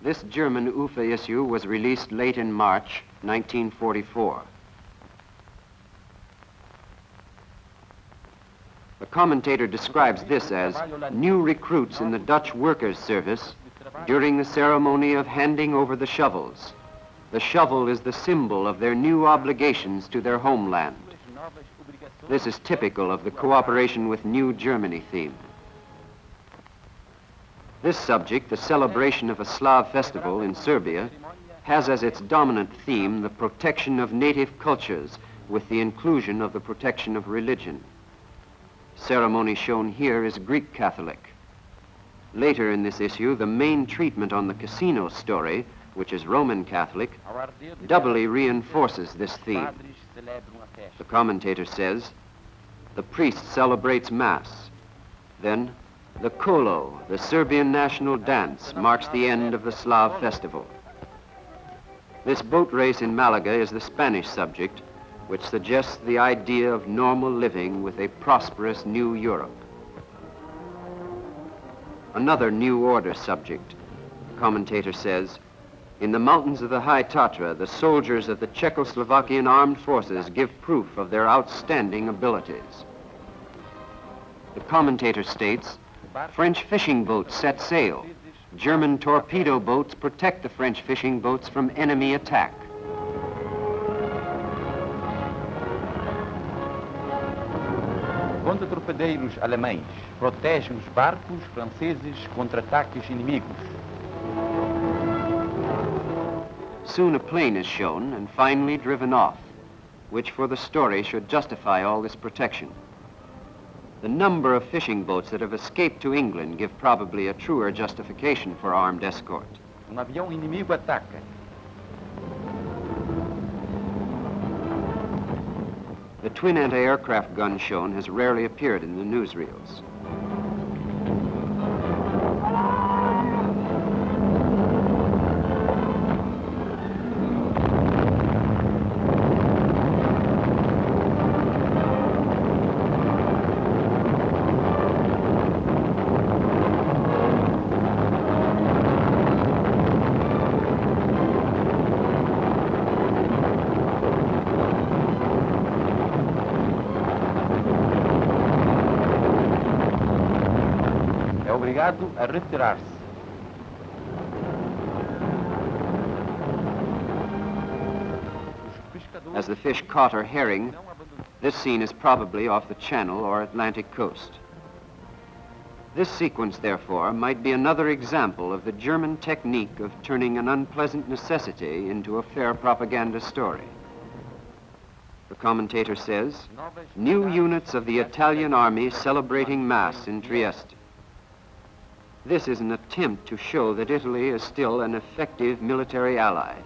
This German UFA issue was released late in March 1944. The commentator describes this as new recruits in the Dutch workers' service during the ceremony of handing over the shovels. The shovel is the symbol of their new obligations to their homeland. This is typical of the cooperation with New Germany theme. This subject, the celebration of a Slav Festival in Serbia, has as its dominant theme the protection of native cultures with the inclusion of the protection of religion. Ceremony shown here is Greek Catholic. Later in this issue, the main treatment on the casino story, which is Roman Catholic, doubly reinforces this theme. The commentator says, the priest celebrates Mass. Then, the kolo, the Serbian national dance, marks the end of the Slav Festival. This boat race in Malaga is the Spanish subject, which suggests the idea of normal living with a prosperous new Europe. Another New Order subject, the commentator says, in the mountains of the High Tatra, the soldiers of the Czechoslovakian armed forces give proof of their outstanding abilities. The commentator states, French fishing boats set sail. German torpedo boats protect the French fishing boats from enemy attack. Contra-torpedeiros alemães protegem os barcos franceses contra ataques inimigos. Soon a plane is shown and finally driven off, which for the story should justify all this protection. The number of fishing boats that have escaped to England give probably a truer justification for armed escort. Avião inimigo ataca. The twin anti-aircraft gun shown has rarely appeared in the newsreels. Obrigado a retirar-se. As the fish caught are herring, this scene is probably off the Channel or Atlantic coast. This sequence, therefore, might be another example of the German technique of turning an unpleasant necessity into a fair propaganda story. The commentator says, new units of the Italian army celebrating Mass in Trieste. This is an attempt to show that Italy is still an effective military ally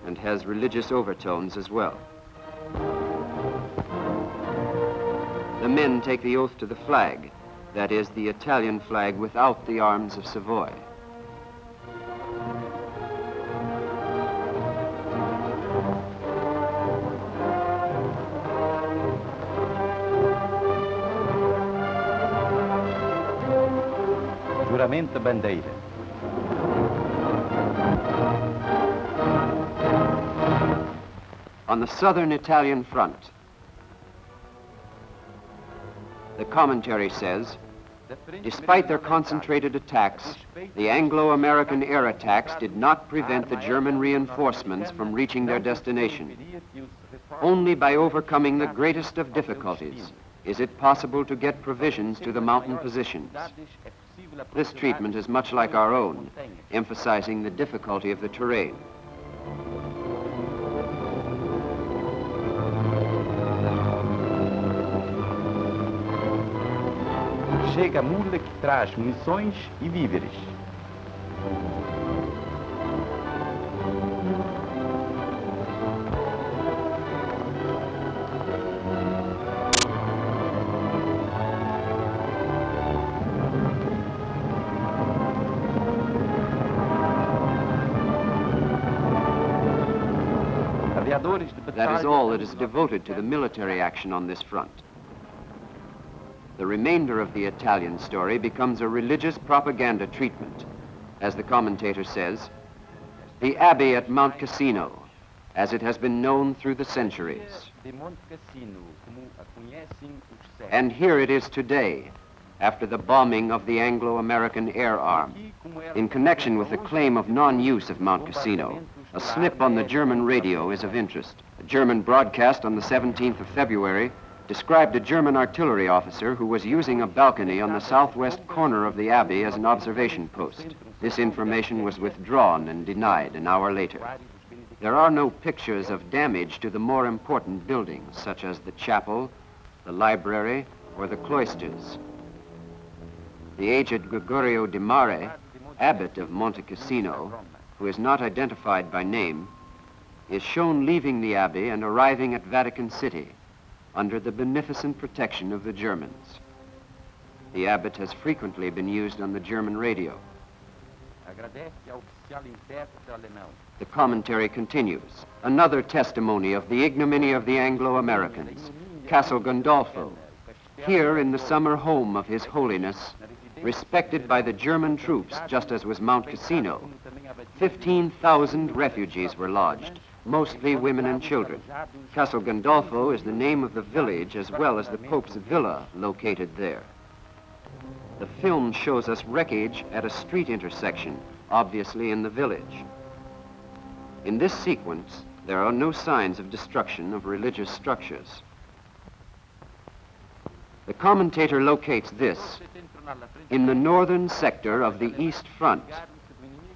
and has religious overtones as well. The men take the oath to the flag, that is, the Italian flag without the arms of Savoy. Juramento bandeira. On the southern Italian front, the commentary says, despite their concentrated attacks, the Anglo-American air attacks did not prevent the German reinforcements from reaching their destination. Only by overcoming the greatest of difficulties is it possible to get provisions to the mountain positions. This treatment is much like our own, emphasizing the difficulty of the terrain. Chega a mula que traz munições e víveres. That is all that is devoted to the military action on this front. The remainder of the Italian story becomes a religious propaganda treatment, As the commentator says, the Abbey at Mount Cassino, as it has been known through the centuries. And here it is today, after the bombing of the Anglo-American Air Arm. In connection with the claim of non-use of Mount Cassino, a snip on the German radio is of interest. A German broadcast on the 17th of February described a German artillery officer who was using a balcony on the southwest corner of the Abbey as an observation post. This information was withdrawn and denied an hour later. There are no pictures of damage to the more important buildings, such as the chapel, the library, or the cloisters. The aged Gregorio de Mare, abbot of Monte Cassino, who is not identified by name, is shown leaving the Abbey and arriving at Vatican City under the beneficent protection of the Germans. The abbot has frequently been used on the German radio. The commentary continues. Another testimony of the ignominy of the Anglo-Americans, Castle Gandolfo, here in the summer home of His Holiness, respected by the German troops, just as was Mount Cassino. 15,000 refugees were lodged, mostly women and children. Castle Gandolfo is the name of the village as well as the Pope's villa located there. The film shows us wreckage at a street intersection, obviously in the village. In this sequence, there are no signs of destruction of religious structures. The commentator locates this. In the northern sector of the East Front,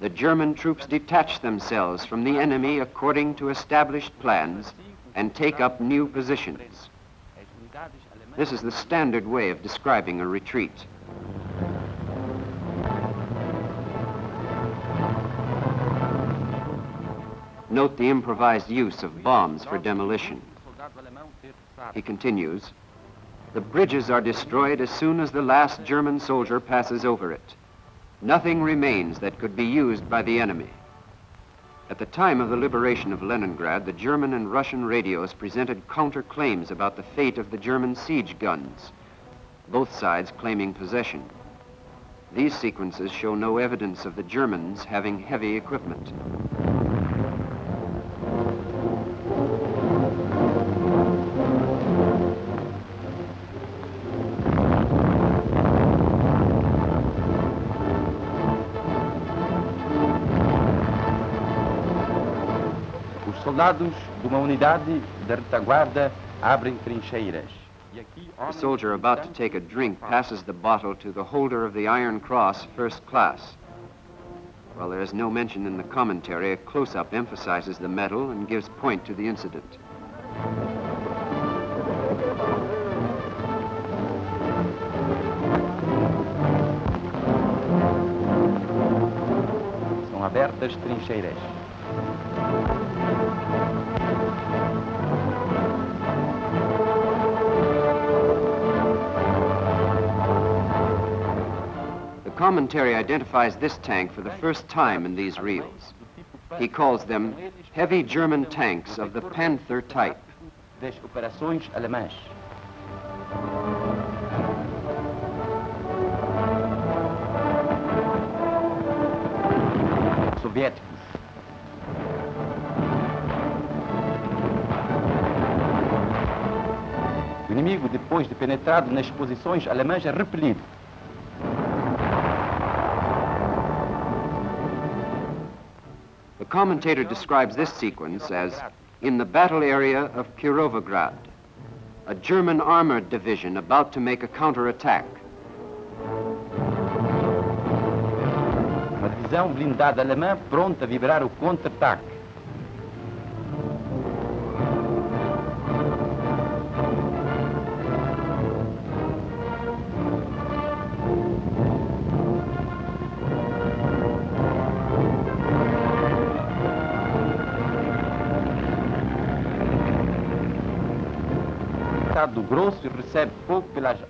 the German troops detach themselves from the enemy according to established plans and take up new positions. This is the standard way of describing a retreat. Note the improvised use of bombs for demolition. He continues, the bridges are destroyed as soon as the last German soldier passes over it. Nothing remains that could be used by the enemy. At the time of the liberation of Leningrad, the German and Russian radios presented counter-claims about the fate of the German siege guns, both sides claiming possession. These sequences show no evidence of the Germans having heavy equipment. Soldados de uma unidade da retaguarda abrem trincheiras. A soldier about to take a drink passes the bottle to the holder of the Iron Cross, first class. While there is no mention in the commentary, a close-up emphasizes the medal and gives point to the incident. São abertas trincheiras. The commentary identifies this tank for the first time in these reels. He calls them heavy German tanks of the Panther type. Das operações alemãs. Soviéticos. O inimigo, depois de penetrado nas posições alemãs, é repelido. The commentator describes this sequence as in the battle area of Kirovograd, a German armored division about to make a counterattack. Uma divisão blindada alemã pronta a vibrar o contra-ataque.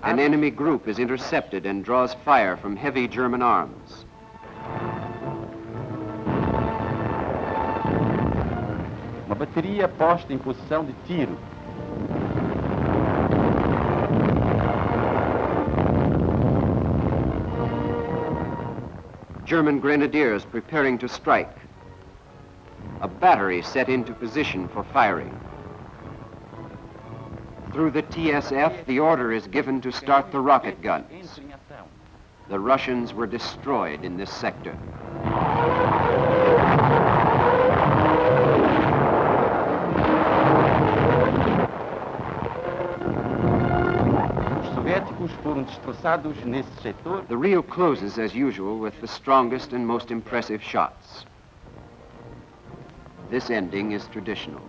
An enemy group is intercepted and draws fire from heavy German arms. Uma bateria posta em posição de tiro. German grenadiers preparing to strike. A battery set into position for firing. Through the TSF, the order is given to start the rocket guns. The Russians were destroyed in this sector. The reel closes as usual with the strongest and most impressive shots. This ending is traditional.